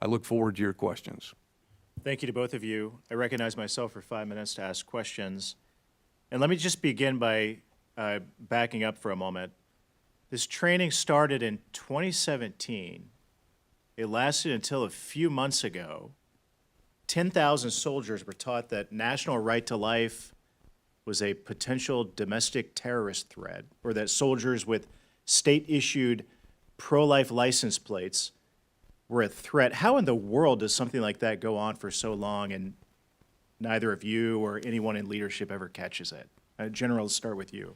I look forward to your questions. Thank you to both of you. I recognize myself for 5 minutes to ask questions. And let me just begin by backing up for a moment. This training started in 2017. It lasted until a few months ago. 10,000 soldiers were taught that national right to life was a potential domestic terrorist threat, or that soldiers with state-issued pro-life license plates were a threat. How in the world does something like that go on for so long and neither of you or anyone in leadership ever catches it? General, let's start with you.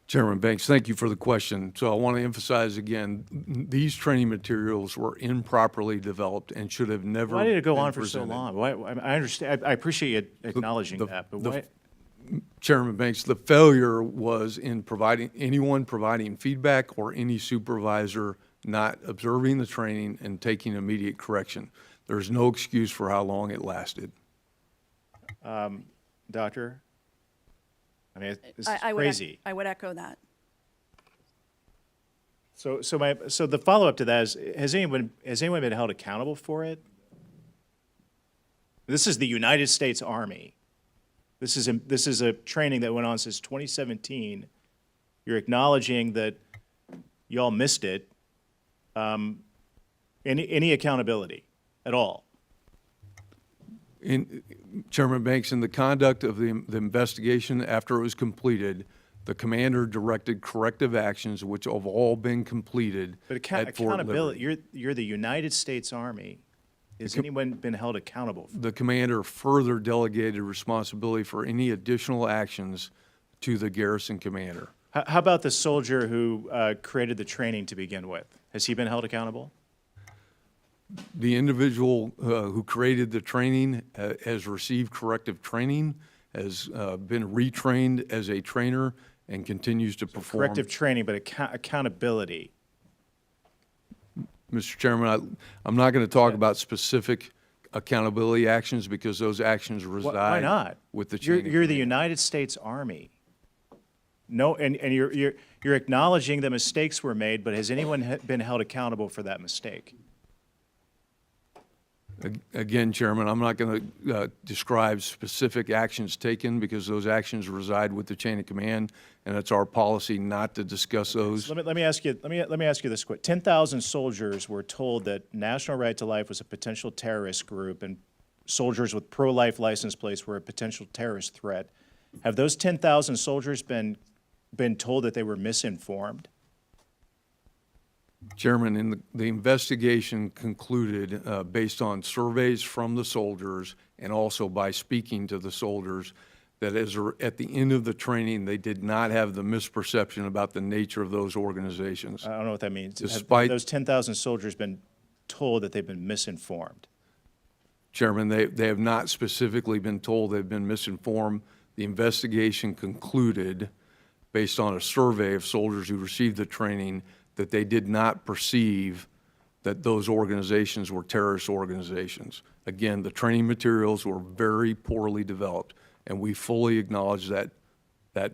Chairman Banks, thank you for the question. So I want to emphasize again, these training materials were improperly developed and should have never Why did it go been on for presented. so long? Why, I understand. I appreciate you acknowledging that, but why? Chairman Banks, the failure was in anyone providing feedback or any supervisor not observing the training and taking immediate correction. There's no excuse for how long it lasted. Doctor? I mean, this is I crazy. I would echo that. So the follow-up to that is, has anyone been held accountable for it? This is the United States Army. This is a training that went on since 2017. You're acknowledging that y'all missed it. Any accountability at all? Chairman Banks, in the conduct of the investigation after it was completed, the commander directed corrective actions which have all been completed But at Fort accountability, Liberty. you're the United States Army. Has anyone been held accountable for? The commander further delegated responsibility for any additional actions to the garrison commander. How about the soldier who created the training to begin with? Has he been held accountable? The individual who created the training has received corrective training, has been retrained as a trainer, and continues to perform. Corrective training, but accountability. Mr. Chairman, I'm not going to talk about specific accountability actions because those actions reside Why not? with the chain of You're the command. United States Army. No, and you're acknowledging that mistakes were made, but has anyone been held accountable for that mistake? Again, Chairman, I'm not going to describe specific actions taken because those actions reside with the chain of command, and it's our policy not to discuss those. So let me ask you this quick. 10,000 soldiers were told that National Right to Life was a potential terrorist group, and soldiers with pro-life license plates were a potential terrorist threat. Have those 10,000 soldiers been told that they were misinformed? Chairman, the investigation concluded, based on surveys from the soldiers and also by speaking to the soldiers, that at the end of the training, they did not have the misperception about the nature of those organizations. I don't know what that means. Despite- Have those 10,000 soldiers been told that they've been misinformed? Chairman, they have not specifically been told they've been misinformed. The investigation concluded, based on a survey of soldiers who received the training, that they did not perceive that those organizations were terrorist organizations. Again, the training materials were very poorly developed, and we fully acknowledge that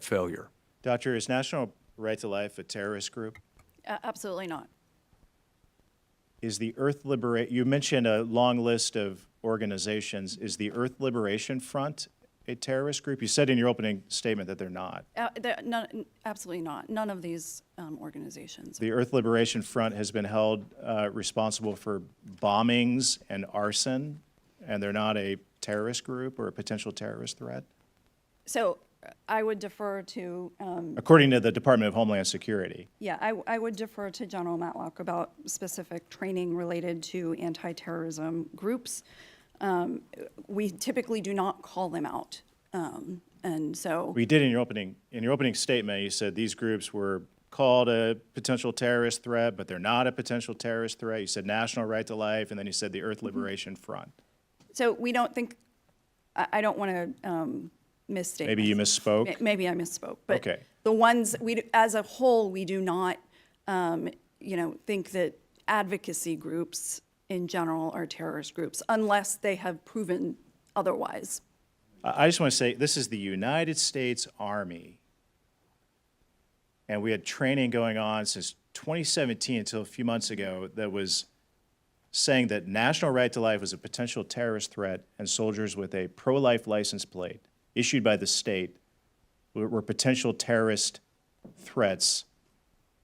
failure. Doctor, is National Right to Life a terrorist group? Absolutely not. Is the you mentioned a long list of organizations. Is the Earth Liberation Front a terrorist group? You said in your opening statement that they're not. Absolutely not. None of these organizations. The Earth Liberation Front has been held responsible for bombings and arson, and they're not a terrorist group or a potential terrorist threat? So I would defer to, According to the Department of Homeland Security. yeah, I would defer to General Matlock about specific training related to anti-terrorism groups. We typically do not call them out, and so. We did in your opening statement, you said these groups were called a potential terrorist threat, but they're not a potential terrorist threat. You said National Right to Life, and then you said the Earth Liberation Front. So we don't think, I don't want to misstate. Maybe you misspoke? Maybe I misspoke, but Okay. the ones, as a whole, we do not, think that advocacy groups in general are terrorist groups unless they have proven otherwise. I just want to say, this is the United States Army, and we had training going on since 2017 until a few months ago that was saying that national right to life was a potential terrorist threat and soldiers with a pro-life license plate issued by the state were potential terrorist threats.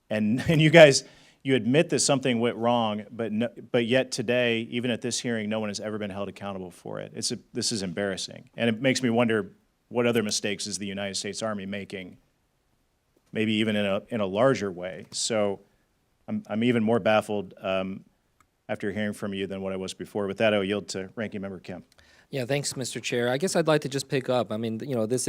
And you guys, you admit that something went wrong, but yet today, even at this hearing, no one has ever been held accountable for it. This is embarrassing. And it makes me wonder, what other mistakes is the United States Army making, maybe even in a larger way? So I'm even more baffled after hearing from you than what I was before. With that, I'll yield to Ranking Member Kemp. Yeah, thanks, Mr. Chair. I guess I'd like to just pick up. I mean, you know, this